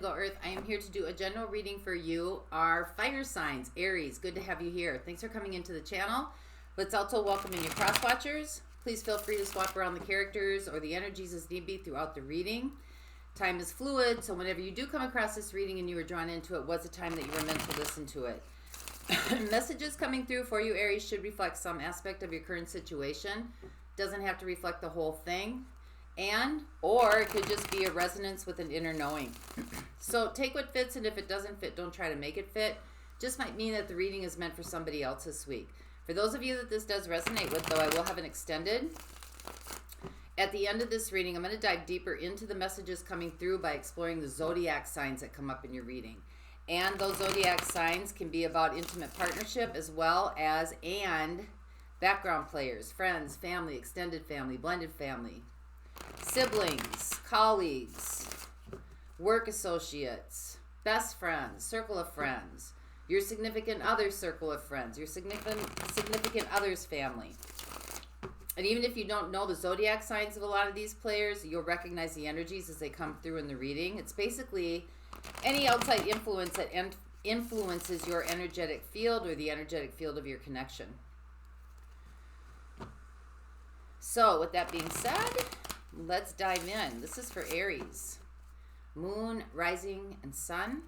Indigo Earth. I am here to do a general reading for you, our fire signs. Aries, good to have you here. Thanks for coming into the channel. Let's also welcome in your cross watchers. Please feel free to swap around the characters or the energies as need be throughout the reading. Time is fluid, so whenever you do come across this reading and you were drawn into it, was a time that you were meant to listen to it. Messages coming through for you, Aries, should reflect some aspect of your current situation. Doesn't have to reflect the whole thing. Or it could just be a resonance with an inner knowing. So take what fits, and if it doesn't fit, don't try to make it fit. Just might mean that the reading is meant for somebody else this week. For those of you that this does resonate with, though, I will have an extended. At the end of this reading, I'm going to dive deeper into the messages coming through by exploring the zodiac signs that come up in your reading. And those zodiac signs can be about intimate partnership as well as background players, friends, family, extended family, blended family, siblings, colleagues, work associates, best friends, circle of friends, your significant other's circle of friends, your significant other's family. And even if you don't know the zodiac signs of a lot of these players, you'll recognize the energies as they come through in the reading. It's basically any outside influence that influences your energetic field or the energetic field of your connection. So with that being said, let's dive in. This is for Aries. Moon, rising, and sun.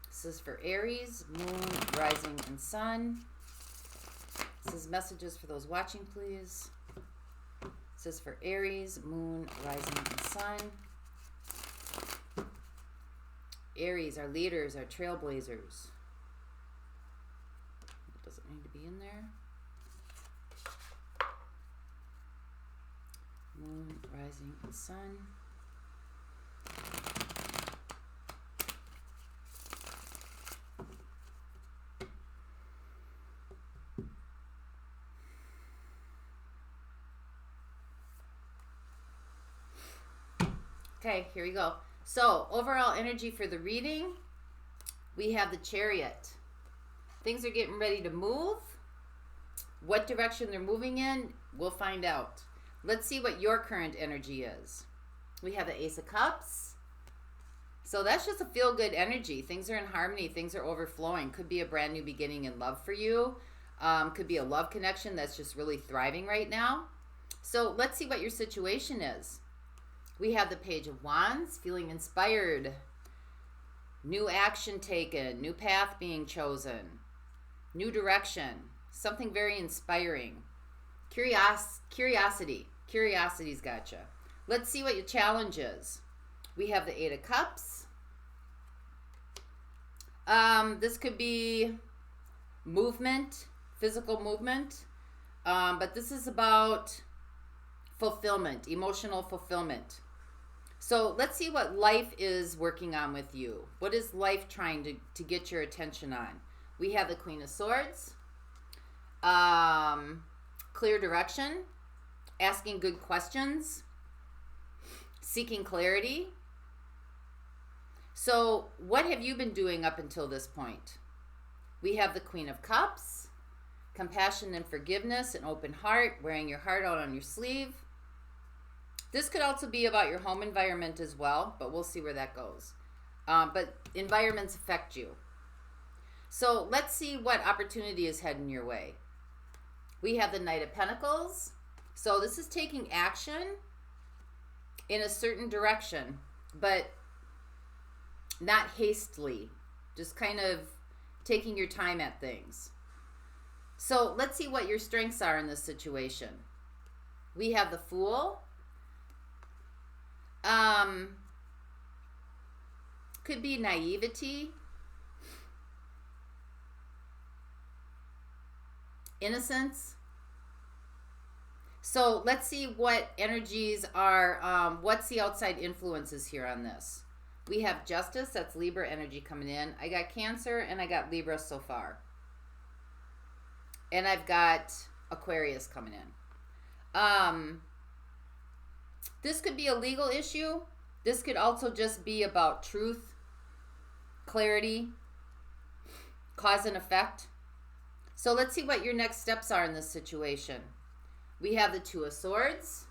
This is for Aries. Moon, rising, and sun. This is messages for those watching, please. This is for Aries. Moon, rising, and sun. Aries, our leaders, our trailblazers. It doesn't need to be in there. Moon, rising, and sun. Okay, here we go. So, overall energy for the reading, we have the Chariot. Things are getting ready to move. What direction they're moving in, we'll find out. Let's see what your current energy is. We have the Ace of Cups. So that's just a feel-good energy. Things are in harmony. Things are overflowing. Could be a brand new beginning in love for you. Could be a love connection that's just really thriving right now. So let's see what your situation is. We have the Page of Wands, feeling inspired. New action taken. New path being chosen. New direction. Something very inspiring. Curiosity. Curiosity's gotcha. Let's see what your challenge is. We have the Eight of Cups. This could be movement, physical movement. But this is about fulfillment, emotional fulfillment. So let's see what life is working on with you. What is life trying to get your attention on? We have the Queen of Swords. Clear direction. Asking good questions. Seeking clarity. So what have you been doing up until this point? We have the Queen of Cups. Compassion and forgiveness, an open heart, wearing your heart out on your sleeve. This could also be about your home environment as well, but we'll see where that goes. But environments affect you. So let's see what opportunity is heading your way. We have the Knight of Pentacles. So this is taking action in a certain direction, but not hastily. Just kind of taking your time at things. So let's see what your strengths are in this situation. We have the Fool. Could be naivety, innocence. So let's see what energies are, what's the outside influences here on this. We have Justice, that's Libra energy coming in. I got Cancer and I got Libra so far. And I've got Aquarius coming in. This could be a legal issue. This could also just be about truth, clarity, cause and effect. So let's see what your next steps are in this situation. We have the Two of Swords,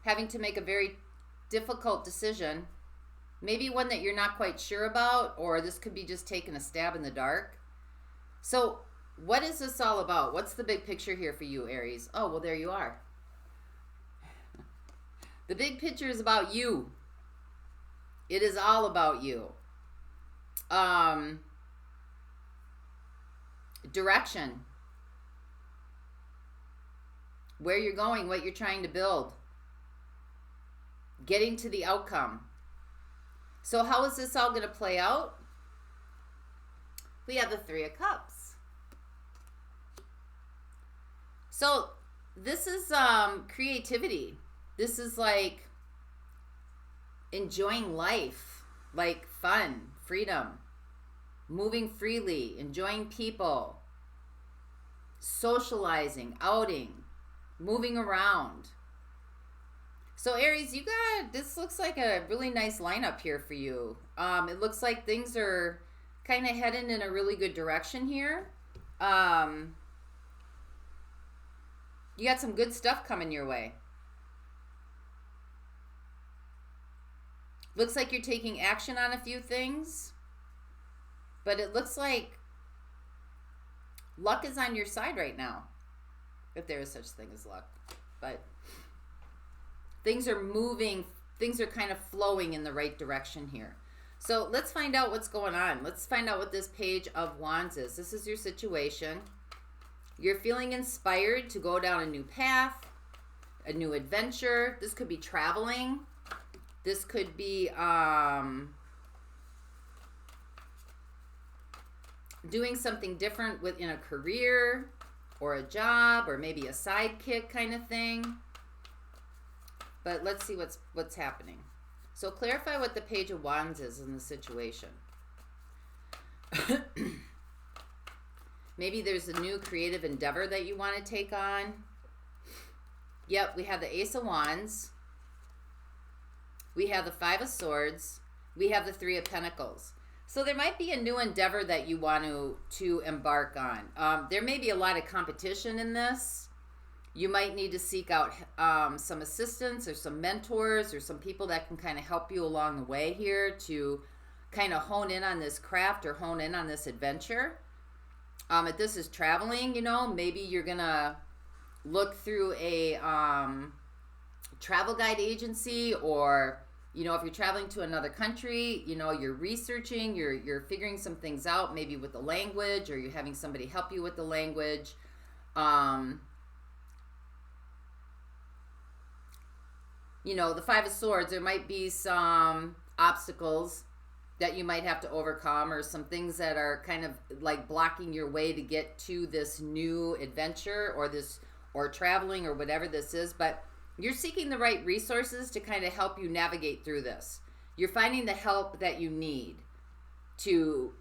having to make a very difficult decision. Maybe one that you're not quite sure about, or this could be just taking a stab in the dark. So what is this all about? What's the big picture here for you, Aries? Oh, well, there you are. The big picture is about you. It is all about you. Direction. Where you're going, what you're trying to build. Getting to the outcome. So how is this all going to play out? We have the Three of Cups. So this is creativity. This is like enjoying life, like fun, freedom, moving freely, enjoying people, socializing, outing, moving around. So Aries, you got, this looks like a really nice lineup here for you. It looks like things are kind of heading in a really good direction here. You got some good stuff coming your way. Looks like you're taking action on a few things. But it looks like luck is on your side right now. If there is such thing as luck. But things are moving. Things are kind of flowing in the right direction here. So let's find out what's going on. Let's find out what this Page of Wands is. This is your situation. You're feeling inspired to go down a new path, a new adventure. This could be traveling. This could be doing something different within a career or a job or maybe a sidekick kind of thing. But let's see what's happening. So clarify what the Page of Wands is in the situation. Maybe there's a new creative endeavor that you want to take on. Yep, we have the Ace of Wands. We have the Five of Swords. We have the Three of Pentacles. So there might be a new endeavor that you want to embark on. There may be a lot of competition in this. You might need to seek out some assistance or some mentors or some people that can kind of help you along the way here to kind of hone in on this craft or hone in on this adventure. If this is traveling, you know, maybe you're going to look through a travel guide agency, or, you know, if you're traveling to another country, you know, you're researching, you're figuring some things out, maybe with the language, or you're having somebody help you with the language. You know, the Five of Swords, there might be some obstacles that you might have to overcome, or some things that are kind of like blocking your way to get to this new adventure or traveling or whatever this is. But you're seeking the right resources to kind of help you navigate through this. You're finding the help that you need to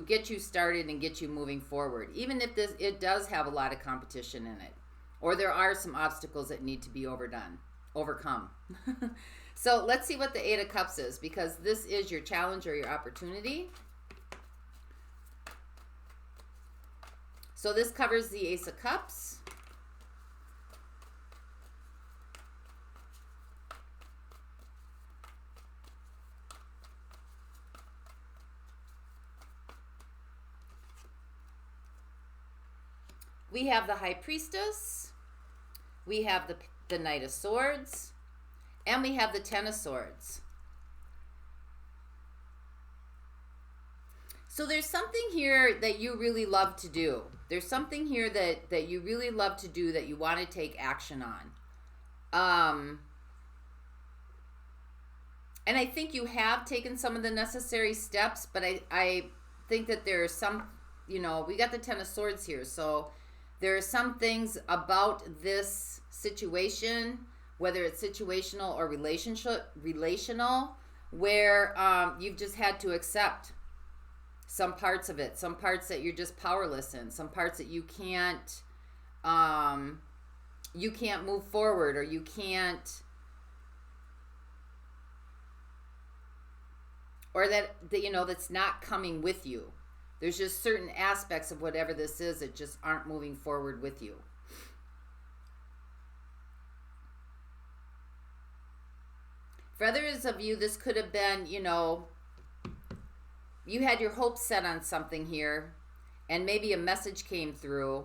get you started and get you moving forward, even if it does have a lot of competition in it, or there are some obstacles that need to be overcome. So let's see what the Eight of Cups is, because this is your challenge or your opportunity. So this covers the Ace of Cups. We have the High Priestess. We have the Knight of Swords. And we have the Ten of Swords. So there's something here that you really love to do. There's something here that you really love to do that you want to take action on. And I think you have taken some of the necessary steps, but I think that there are some, you know, we got the Ten of Swords here. So there are some things about this situation, whether it's situational or relational, where you've just had to accept some parts of it, some parts that you're just powerless in, some parts that you can't move forward, or you can't, or that you know, that's not coming with you. There's just certain aspects of whatever this is that just aren't moving forward with you. For others of you, this could have been, you know, you had your hopes set on something here, and maybe a message came through,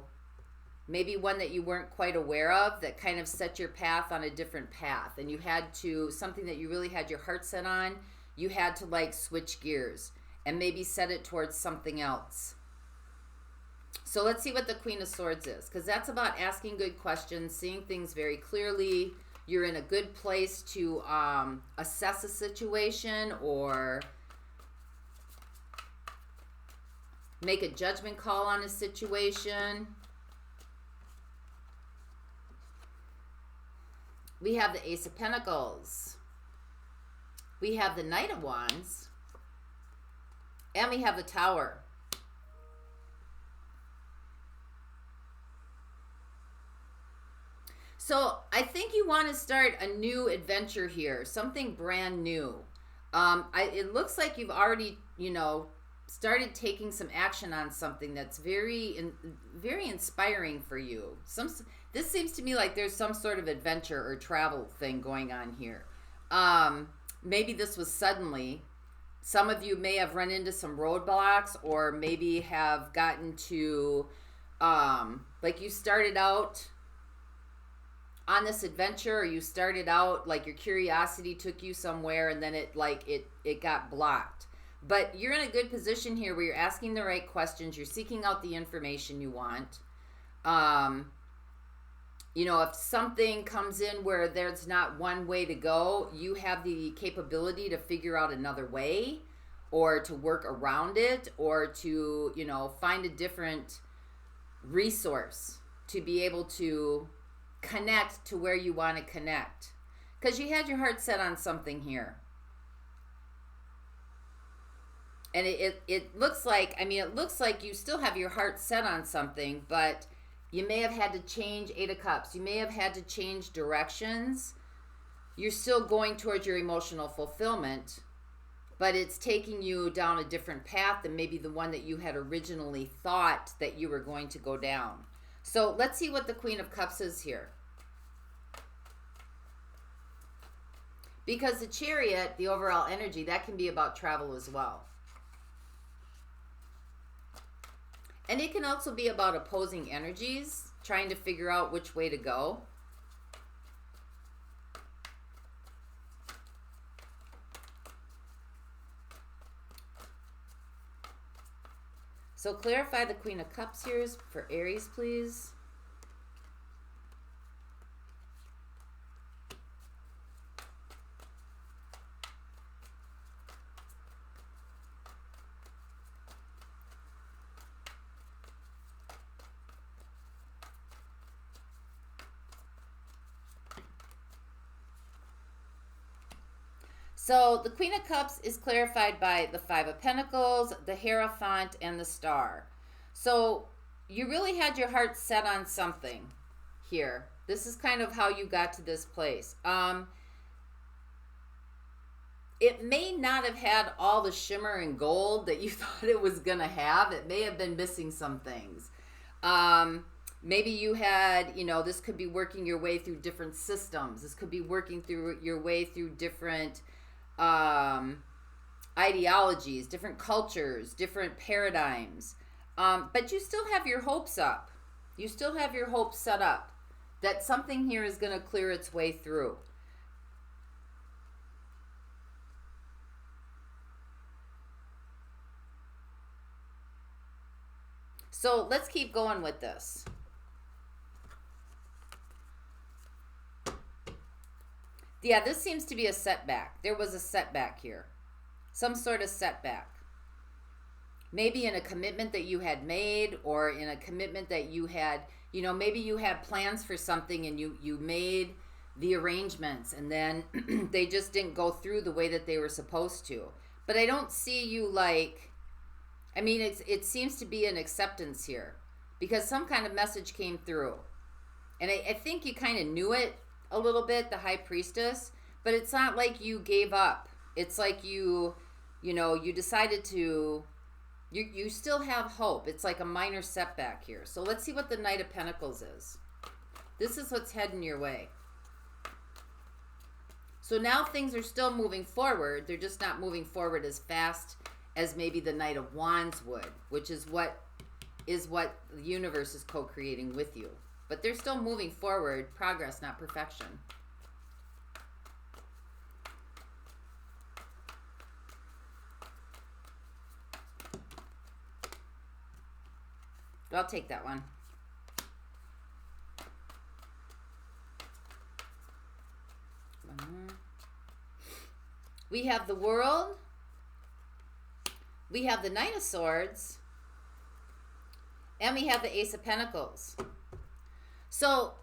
maybe one that you weren't quite aware of that kind of set your path on a different path, and you had to, something that you really had your heart set on, you had to like switch gears and maybe set it towards something else. So let's see what the Queen of Swords is, because that's about asking good questions, seeing things very clearly. You're in a good place to assess a situation or make a judgment call on a situation. We have the Ace of Pentacles. We have the Knight of Wands. And we have the Tower. So I think you want to start a new adventure here, something brand new. It looks like you've already, you know, started taking some action on something that's very inspiring for you. This seems to me like there's some sort of adventure or travel thing going on here. Maybe this was suddenly. Some of you may have run into some roadblocks, or maybe have gotten to, like you started out on this adventure, or you started out like your curiosity took you somewhere and then it got blocked. But you're in a good position here where you're asking the right questions, you're seeking out the information you want. You know, if something comes in where there's not one way to go, you have the capability to figure out another way, or to work around it, or to, you know, find a different resource to be able to connect to where you want to connect, because you had your heart set on something here. And it looks like, I mean, it looks like you still have your heart set on something, but you may have had to change. Eight of Cups. You may have had to change directions. You're still going towards your emotional fulfillment, but it's taking you down a different path than maybe the one that you had originally thought that you were going to go down. So let's see what the Queen of Cups is here. Because the Chariot, the overall energy, that can be about travel as well. And it can also be about opposing energies, trying to figure out which way to go. So clarify the Queen of Cups here for Aries, please. So the Queen of Cups is clarified by the Five of Pentacles, the Hierophant, and the Star. So you really had your heart set on something here. This is kind of how you got to this place. It may not have had all the shimmer and gold that you thought it was going to have. It may have been missing some things. Maybe you had, you know, this could be working your way through different systems. This could be working through your way through different ideologies, different cultures, different paradigms. But you still have your hopes up. You still have your hopes set up that something here is going to clear its way through. So let's keep going with this. Yeah, this seems to be a setback. There was a setback here. Some sort of setback. Maybe in a commitment that you had made, or in a commitment that you had, you know, maybe you had plans for something and you made the arrangements and then they just didn't go through the way that they were supposed to. But I don't see you like, I mean, it seems to be an acceptance here because some kind of message came through. And I think you kind of knew it a little bit, the High Priestess, but it's not like you gave up. It's like you decided to, you still have hope. It's like a minor setback here. So let's see what the Knight of Pentacles is. This is what's heading your way. So now things are still moving forward. They're just not moving forward as fast as maybe the Knight of Wands would, which is what the universe is co-creating with you. But they're still moving forward, progress, not perfection. I'll take that one. We have the World. We have the Knight of Swords. And we have the Ace of Pentacles. So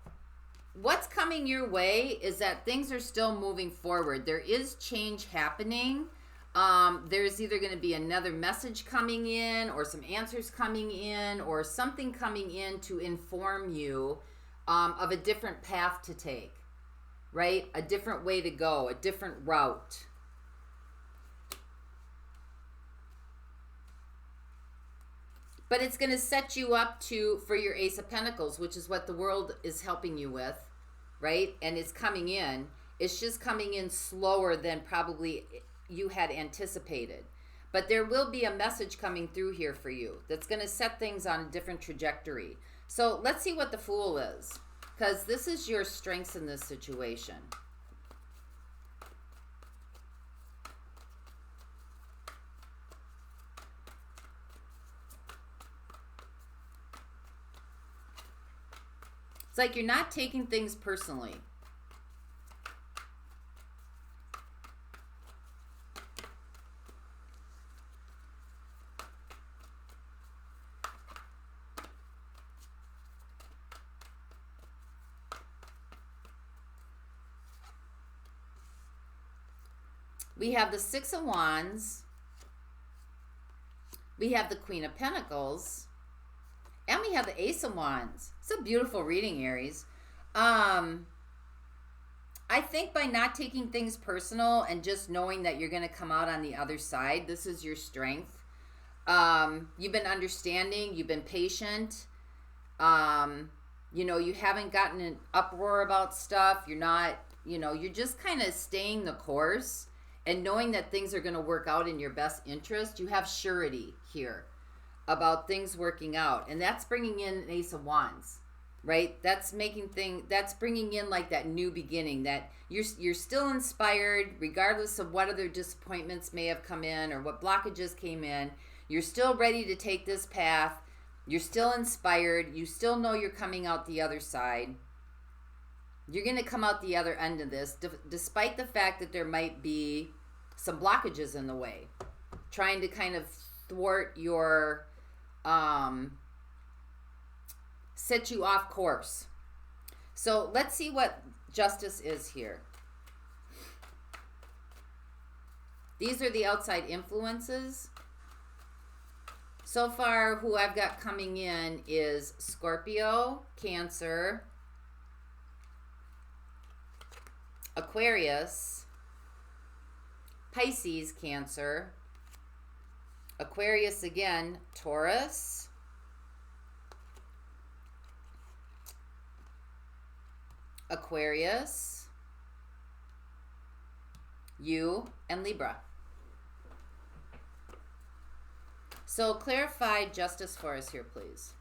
what's coming your way is that things are still moving forward. There is change happening. There's either going to be another message coming in or some answers coming in or something coming in to inform you of a different path to take, right? A different way to go, a different route. But it's going to set you up for your Ace of Pentacles, which is what the World is helping you with, right? And it's coming in. It's just coming in slower than probably you had anticipated. But there will be a message coming through here for you that's going to set things on a different trajectory. So let's see what the Fool is, because this is your strengths in this situation. It's like you're not taking things personally. We have the Six of Wands. We have the Queen of Pentacles. And we have the Ace of Wands. It's a beautiful reading, Aries. I think by not taking things personal and just knowing that you're going to come out on the other side, this is your strength. You've been understanding. You've been patient. You know, you haven't gotten an uproar about stuff. You're not, you know, you're just kind of staying the course and knowing that things are going to work out in your best interest. You have surety here about things working out, and that's bringing in an Ace of Wands, right? That's bringing in like that new beginning, that you're still inspired regardless of what other disappointments may have come in or what blockages came in. You're still ready to take this path. You're still inspired. You still know you're coming out the other side. You're going to come out the other end of this, despite the fact that there might be some blockages in the way, trying to kind of thwart your set you off course. So let's see what justice is here. These are the outside influences. So far, who I've got coming in is Scorpio, Cancer, Aquarius, Pisces, Cancer, Aquarius again, Taurus, Aquarius, you, and Libra. So clarify justice for us here, please.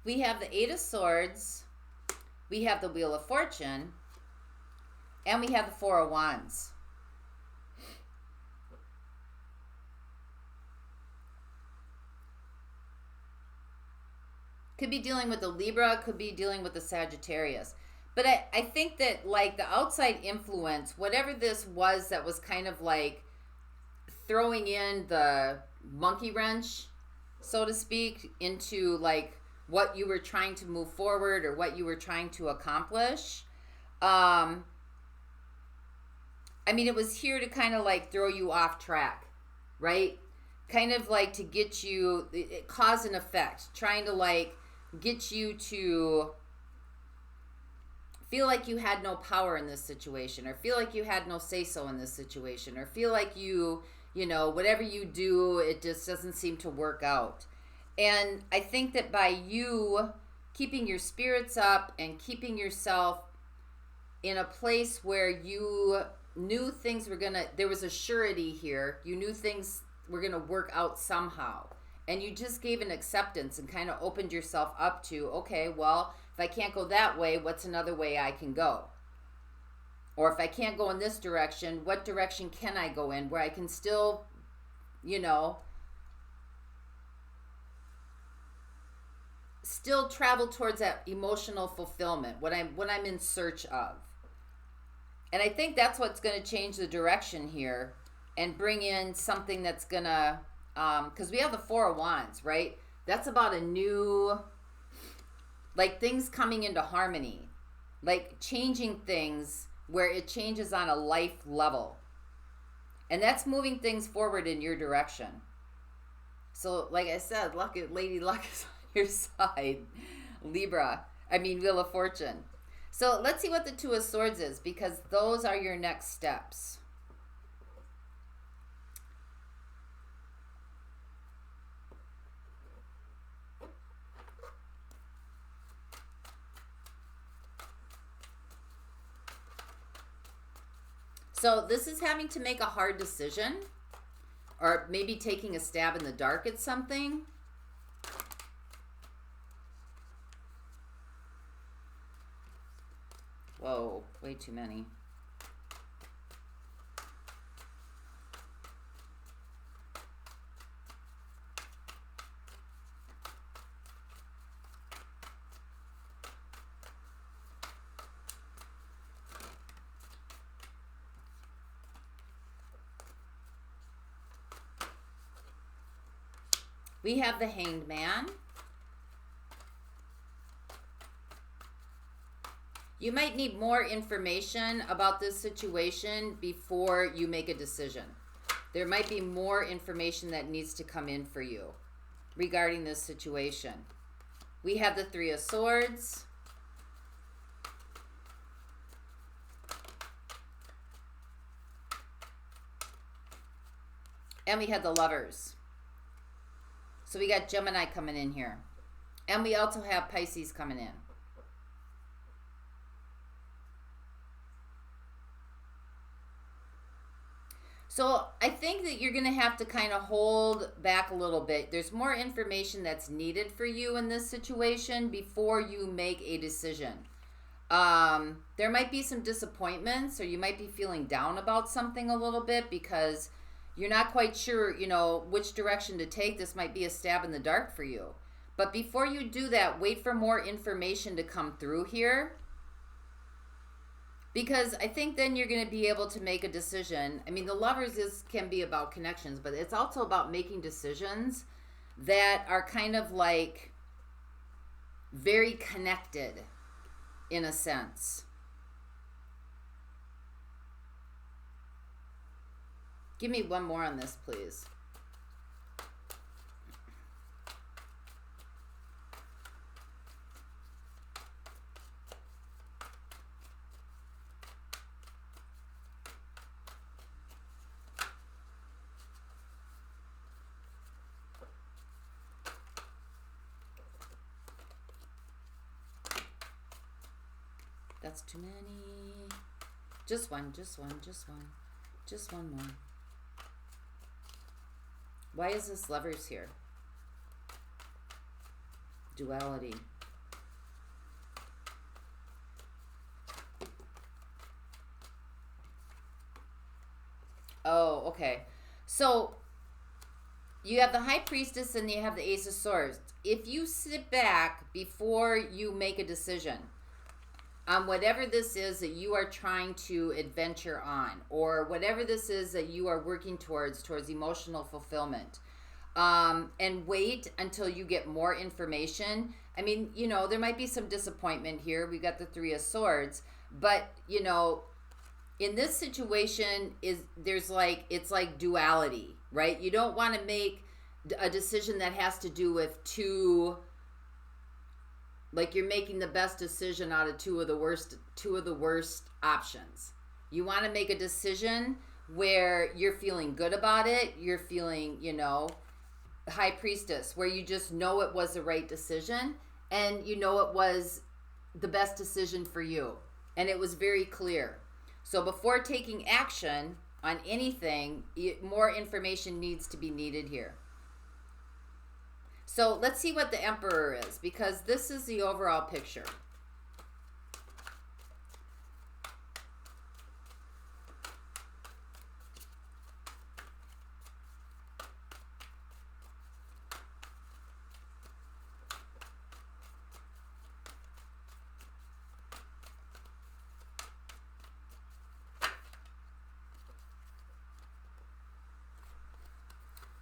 We have the Eight of Swords, we have the Wheel of Fortune, and we have the Four of Wands. Could be dealing with the Libra, could be dealing with the Sagittarius. But I think that like the outside influence, whatever this was that was kind of like throwing in the monkey wrench, so to speak, into like what you were trying to move forward or what you were trying to accomplish. I mean, it was here to kind of like throw you off track, right? Kind of like to get you, cause and effect, trying to like get you to feel like you had no power in this situation, or feel like you had no say-so in this situation, or feel like you know, whatever you do, it just doesn't seem to work out. And I think that by you keeping your spirits up and keeping yourself in a place where you knew things were gonna, there was a surety here, you knew things were gonna work out somehow, and you just gave an acceptance and kind of opened yourself up to, okay, well, if I can't go that way, what's another way I can go? Or if I can't go in this direction, what direction can I go in where I can still, you know, still travel towards that emotional fulfillment, what I'm in search of. And I think that's what's going to change the direction here and bring in something that's going to, because we have the Four of Wands, right? That's about a new, like, things coming into harmony, like changing things where it changes on a life level. And that's moving things forward in your direction. So, like I said, Lady Luck is on your side. Wheel of Fortune. So let's see what the Two of Swords is, because those are your next steps. So this is having to make a hard decision, or maybe taking a stab in the dark at something. Whoa, way too many. We have the Hanged Man. You might need more information about this situation before you make a decision. There might be more information that needs to come in for you regarding this situation. We have the Three of Swords. And we had the Lovers. So we got Gemini coming in here. And we also have Pisces coming in. So I think that you're going to have to kind of hold back a little bit. There's more information that's needed for you in this situation before you make a decision. There might be some disappointments, or you might be feeling down about something a little bit because you're not quite sure, you know, which direction to take. This might be a stab in the dark for you. But before you do that, wait for more information to come through here. Because I think then you're going to be able to make a decision. I mean, the Lovers can be about connections, but it's also about making decisions that are kind of like very connected in a sense. Give me one more on this, please. That's too many. Just one, just one, just one. Just one more. Why is this Lovers here? Duality. Oh, okay. So you have the High Priestess and you have the Ace of Swords. If you sit back before you make a decision on whatever this is that you are trying to adventure on, or whatever this is that you are working towards emotional fulfillment, and wait until you get more information. I mean, you know, there might be some disappointment here. We got the Three of Swords, but you know, in this situation it's like duality, right? You don't want to make a decision that has to do with two Like you're making the best decision out of two of the worst options. You want to make a decision where you're feeling good about it. You're feeling, you know, High Priestess, where you just know it was the right decision and you know it was the best decision for you. And it was very clear. So before taking action on anything, more information needs to be needed here. So let's see what the Emperor is, because this is the overall picture.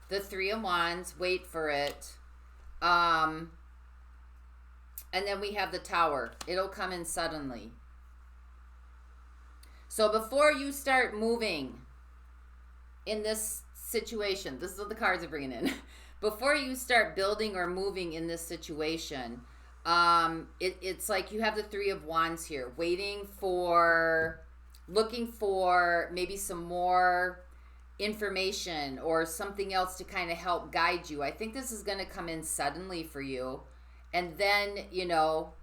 The Three of Wands, wait for it. And then we have the Tower. It'll come in suddenly. So before you start moving in this situation, this is what the cards are bringing in. Before you start building or moving in this situation, it's like you have the Three of Wands here, looking for maybe some more information or something else to kind of help guide you. I think this is going to come in suddenly for you. And then, you know,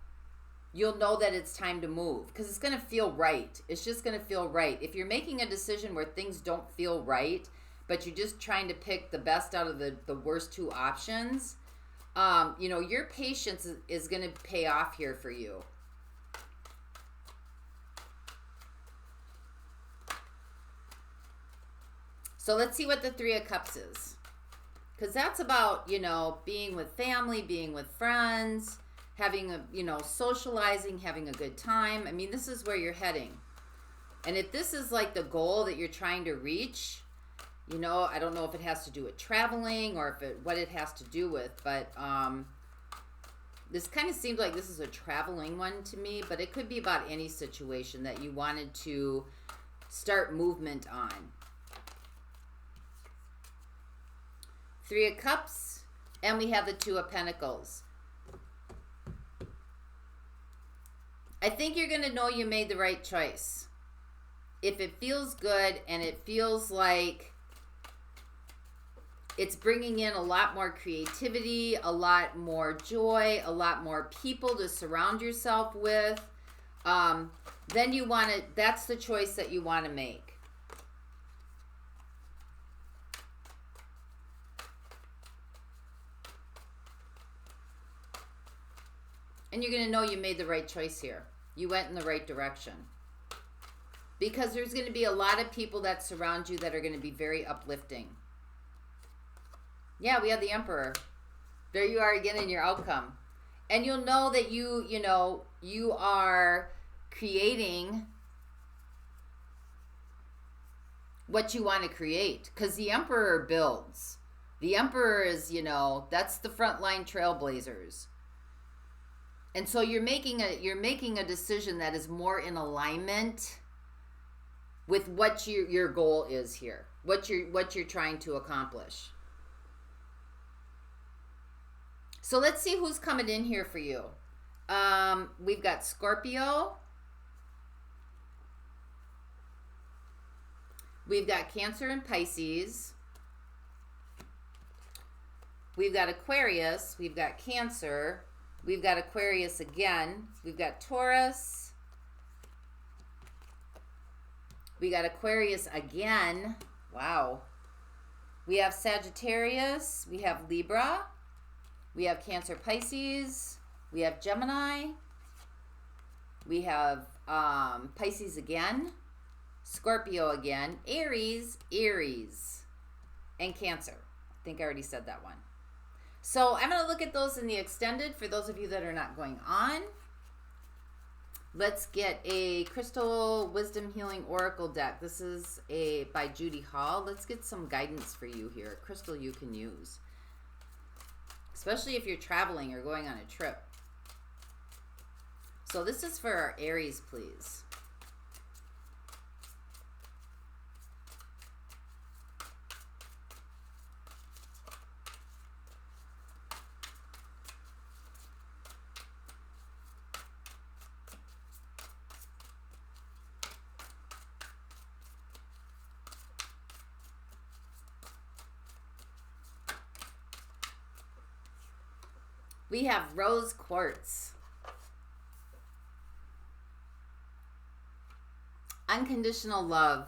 you'll know that it's time to move because it's going to feel right. It's just going to feel right. If you're making a decision where things don't feel right, but you're just trying to pick the best out of the worst two options, you know, your patience is going to pay off here for you. So let's see what the Three of Cups is. Because that's about, you know, being with family, being with friends, having a, you know, socializing, having a good time. I mean, this is where you're heading. And if this is like the goal that you're trying to reach, you know, I don't know if it has to do with traveling or what it has to do with, but this kind of seems like this is a traveling one to me, but it could be about any situation that you wanted to start movement on. Three of Cups, and we have the Two of Pentacles. I think you're going to know you made the right choice. If it feels good and it feels like it's bringing in a lot more creativity, a lot more joy, a lot more people to surround yourself with, then you want to, that's the choice that you want to make. And you're going to know you made the right choice here. You went in the right direction. Because there's going to be a lot of people that surround you that are going to be very uplifting. Yeah, we have the Emperor. There you are again in your outcome. And you'll know that you know, you are creating what you want to create. Because the Emperor builds. The Emperor is, you know, that's the frontline trailblazers. And so you're making a decision that is more in alignment with what your goal is here, what you're trying to accomplish. So let's see who's coming in here for you. We've got Scorpio. We've got Cancer and Pisces. We've got Aquarius. We've got Cancer. We've got Aquarius again. We've got Taurus. We got Aquarius again. Wow. We have Sagittarius. We have Libra. We have Cancer, Pisces. We have Gemini. We have Pisces again. Scorpio again. Aries, and Cancer. I think I already said that one. So I'm going to look at those in the extended for those of you that are not going on. Let's get a Crystal Wisdom Healing Oracle deck. This is by Judy Hall. Let's get some guidance for you here. A crystal you can use. Especially if you're traveling or going on a trip. So this is for our Aries, please. We have rose quartz. Unconditional love.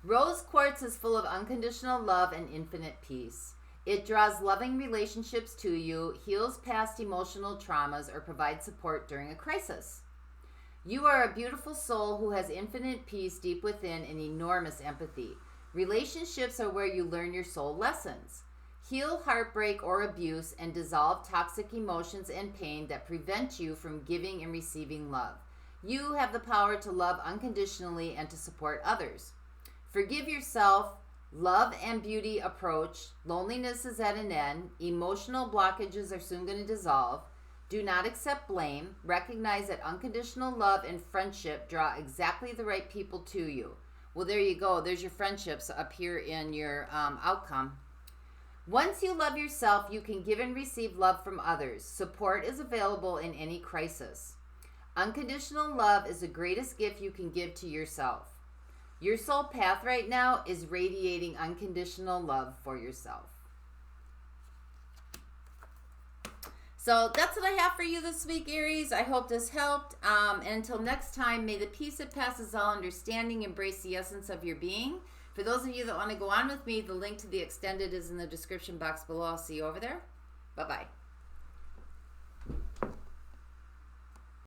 Rose quartz is full of unconditional love and infinite peace. It draws loving relationships to you, heals past emotional traumas, or provides support during a crisis. You are a beautiful soul who has infinite peace deep within and enormous empathy. Relationships are where you learn your soul lessons. Heal heartbreak or abuse and dissolve toxic emotions and pain that prevent you from giving and receiving love. You have the power to love unconditionally and to support others. Forgive yourself. Love and beauty approach. Loneliness is at an end. Emotional blockages are soon going to dissolve. Do not accept blame. Recognize that unconditional love and friendship draw exactly the right people to you. Well, there you go. There's your friendships up here in your outcome. Once you love yourself, you can give and receive love from others. Support is available in any crisis. Unconditional love is the greatest gift you can give to yourself. Your soul path right now is radiating unconditional love for yourself. So that's what I have for you this week, Aries. I hope this helped. And until next time, may the peace that passes all understanding embrace the essence of your being. For those of you that want to go on with me, the link to the extended is in the description box below. I'll see you over there. Bye-bye.